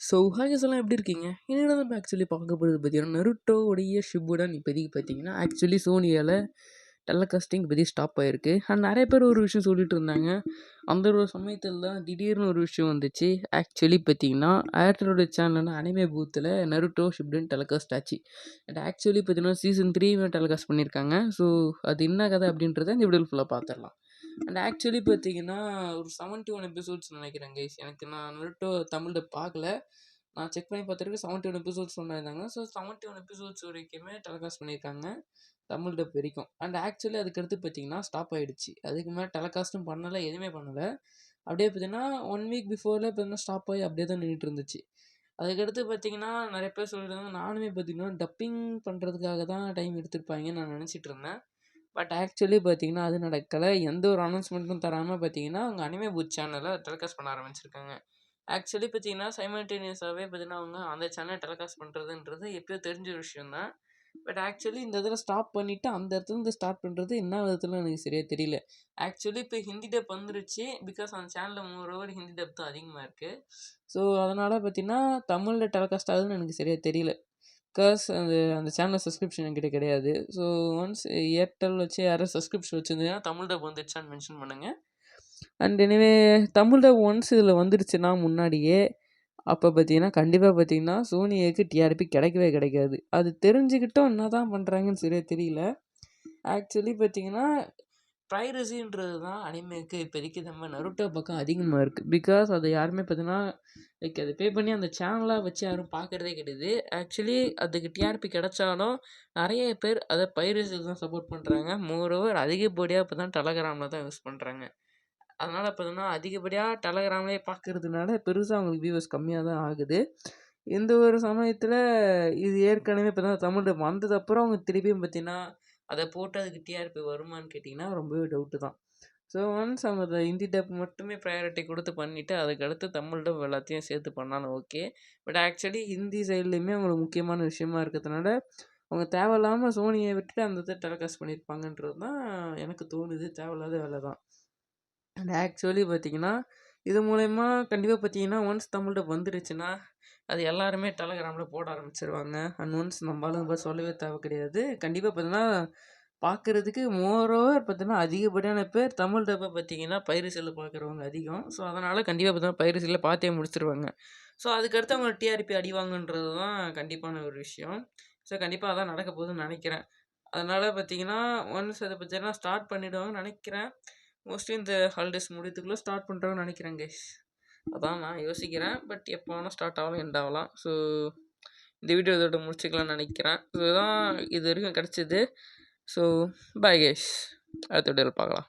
So ஹாய்ஸ் எல்லாம் எப்படி இருக்கீங்க? என்னடா நம்ம ஆக்சுவலி பார்க்க போகிறது பார்த்தீங்கன்னா, நருட்டோ உடைய ஷிப்புடன் இப்போதைக்கு பார்த்தீங்கன்னா, ஆக்சுவலி சோனியால டெலகாஸ்டிங் இப்போதைக்கு ஸ்டாப் ஆயிருக்கு. அண்ட் நெறைய பேர் ஒரு விஷயம் சொல்லிட்டு இருந்தாங்க. அந்த ஒரு சமயத்தில் தான் திடீர்னு ஒரு விஷயம் வந்துச்சு. ஆக்சுவலி பார்த்தீங்கன்னா, ஏர்டெல்லோட சேனலான அனிமே பூத்தில் நருட்டோ ஷிப்புடன் டெலகாஸ்ட் ஆச்சு. அண்ட் ஆக்சுவலி பார்த்தீங்கன்னா, சீசன் 3 டெலகாஸ்ட் பண்ணியிருக்காங்க. ஸோ அது என்ன கதை அப்படின்றத இந்த வீடியோவில் ஃபுல்லாக பார்த்துடலாம். அண்ட் ஆக்சுவலி பார்த்தீங்கன்னா, ஒரு 71 எபிசோட்ஸ் நினைக்கிறேன் கைஸ். எனக்கு நான் நருட்டோ தமிழ்ல பார்க்கல. நான் செக் பண்ணி பார்த்துருக்கு 71 எபிசோட்ஸ் சொன்னாங்க. ஸோ 71 எபிசோட்ஸ் வரைக்குமே டெலிகாஸ்ட் பண்ணியிருக்காங்க. தமிழ் டப் வரைக்கும். அண்ட் ஆக்சுவலி அதுக்கடுத்து பார்த்தீங்கன்னா ஸ்டாப் ஆகிடுச்சு. அதுக்கு மேலே டெலிகாஸ்ட்டும் பண்ணலை, எதுவுமே பண்ணலை. அப்படியே பார்த்தீங்கன்னா 1 வீக் பிஃபோரில் பார்த்தீங்கன்னா ஸ்டாப் ஆகி அப்படியே தான் நின்றுட்டு இருந்துச்சு. அதுக்கடுத்து பார்த்தீங்கன்னா நிறைய பேர் சொல்லியிருந்தாங்க. நானுமே பார்த்தீங்கன்னா டப்பிங் பண்ணுறதுக்காக தான் டைம் எடுத்துருப்பாங்கன்னு நான் நினச்சிட்டு இருந்தேன். பட் ஆக்சுவலி பார்த்தீங்கன்னா அது நடக்கலை. எந்த ஒரு அனௌன்ஸ்மெண்ட்டும் தராமல் பார்த்தீங்கன்னா அவங்க அனிமே பூத் சேனலை டெலிகாஸ்ட் பண்ண ஆரம்பிச்சிருக்காங்க. ஆக்சுவலி பார்த்தீங்கன்னா சைமல்டேனியஸாகவே பார்த்தீங்கன்னா அவங்க அந்த சேனல் டெலிகாஸ்ட் பண்ணுறதுன்றது எப்பயோ தெரிஞ்ச விஷயம் தான். பட் ஆக்சுவலி இந்த இதில் ஸ்டாப் பண்ணிவிட்டு அந்த இடத்துலேருந்து ஸ்டார்ட் பண்ணுறது என்ன விதத்தில் எனக்கு சரியாக தெரியல. ஆக்சுவலி இப்போ ஹிந்தி டப் வந்துருச்சு. பிகாஸ் அந்த சேனலில் மோரோவர் ஹிந்தி டப் தான் அதிகமாக இருக்குது. ஸோ அதனால் பார்த்தீங்கன்னா தமிழில் டெலிகாஸ்ட் ஆகுதுன்னு எனக்கு சரியாக தெரியல. பிகாஸ் அந்த சேனல் சப்ஸ்கிரிப்ஷன் என்கிட்ட கிடையாது. ஸோ ஒன்ஸ் ஏர்டெல் வச்சு யாரும் சப்ஸ்கிரிப்ஷன் வச்சுருந்தீங்கன்னா தமிழ் டப் வந்துடுச்சான்னு மென்ஷன் பண்ணுங்கள். And anyway Tamil dub once இதில் வந்துடுச்சுன்னா முன்னாடியே அப்போ பார்த்தீங்கன்னா கண்டிப்பாக பார்த்தீங்கன்னா சோனிக்கு டிஆர்பி கிடைக்கவே கிடைக்காது. அது தெரிஞ்சுக்கிட்டும் என்ன தான் பண்ணுறாங்கன்னு சரியாக தெரியல. ஆக்சுவலி பார்த்தீங்கன்னா ப்ரைரசின்றது தான் அனிமேக்கு இப்போதைக்கு நம்ம நருட்டோ பக்கம் அதிகமாக இருக்குது. பிகாஸ் அதை யாருமே பார்த்தீங்கன்னா லைக் அதை பே பண்ணி அந்த சேனலாக வச்சு யாரும் பார்க்குறதே கிடையாது. ஆக்சுவலி அதுக்கு டிஆர்பி கிடைச்சாலும் நிறைய பேர் அதை பைரசிக்கு தான் சப்போர்ட் பண்ணுறாங்க. மோரோவர் அதிகப்படியாக இப்போ தான் டெலகிராமில் தான் யூஸ் பண்ணுறாங்க. அதனால் பார்த்தீங்கன்னா அதிகப்படியாக டெலகிராம்லேயே பார்க்குறதுனால பெருசாக அவங்களுக்கு வியூவர்ஸ் கம்மியாக தான் ஆகுது. இந்த ஒரு சமயத்தில் இது ஏற்கனவே இப்போ தான் தமிழ் டப் வந்ததுக்கப்புறம் அவங்க திருப்பியும் பார்த்தீங்கன்னா அதை போட்டு அதுக்கு டிஆர்பி வருமானு கேட்டிங்கன்னா ரொம்பவே டவுட்டு தான். ஸோ ஒன்ஸ் அவங்க அதை ஹிந்தி டப் மட்டுமே ப்ரையாரிட்டி கொடுத்து பண்ணிவிட்டு அதுக்கடுத்து தமிழ் டப் எல்லாத்தையும் சேர்த்து பண்ணாலும் ஓகே. பட் ஆக்சுவலி ஹிந்தி சைட்லேயுமே அவங்களுக்கு முக்கியமான விஷயமா இருக்கிறதுனால அவங்க தேவையில்லாமல் சோனியை விட்டுட்டு அந்த இதை டெலிகாஸ்ட் பண்ணியிருப்பாங்கன்றது தான் எனக்கு தோணுது. தேவையில்லாத வேலை தான். அண்ட் ஆக்சுவலி பார்த்தீங்கன்னா இது மூலயமா கண்டிப்பாக பார்த்தீங்கன்னா ஒன்ஸ் தமிழ் டப் வந்துடுச்சுன்னா அது எல்லாருமே டெலகிராமில் போட ஆரம்பிச்சிருவாங்க. அண்ட் ஒன்ஸ் நம்மளால சொல்லவே தேவை கிடையாது. கண்டிப்பாக பார்த்தீங்கன்னா பார்க்குறதுக்கு மோரோவர் பார்த்தீங்கன்னா அதிகப்படியான பேர் தமிழ் டப்பை பார்த்தீங்கன்னா பைரசியில் பார்க்குறவங்க அதிகம். ஸோ அதனால் கண்டிப்பாக பார்த்தீங்கன்னா பைரசியில் பார்த்தே முடிச்சிருவாங்க. ஸோ அதுக்கடுத்து அவங்க டிஆர்பி அடிவாங்கன்றது தான் கண்டிப்பான ஒரு விஷயம். ஸோ கண்டிப்பாக அதான் நடக்க போகுதுன்னு நினைக்கிறேன். அதனால் பார்த்தீங்கன்னா ஒன்ஸ் அதை பார்த்தீங்கன்னா ஸ்டார்ட் பண்ணிவிடுவாங்கன்னு நினைக்கிறேன். மோஸ்ட்லி இந்த ஹாலிடேஸ் முடியத்துக்குள்ளே ஸ்டார்ட் பண்ணுறாங்கன்னு நினைக்கிறேன் கைஸ். அதான் நான் யோசிக்கிறேன். பட் எப்போ வேணால் ஸ்டார்ட் ஆகலாம், எண்ட் ஆகலாம். ஸோ இந்த வீடியோ இதோட முடிச்சுக்கலாம்னு நினைக்கிறேன். ஸோ இதுதான் இது வரைக்கும் கிடச்சிது. ஸோ பாய் கைஸ், அடுத்த வீடியோவில் பார்க்கலாம்.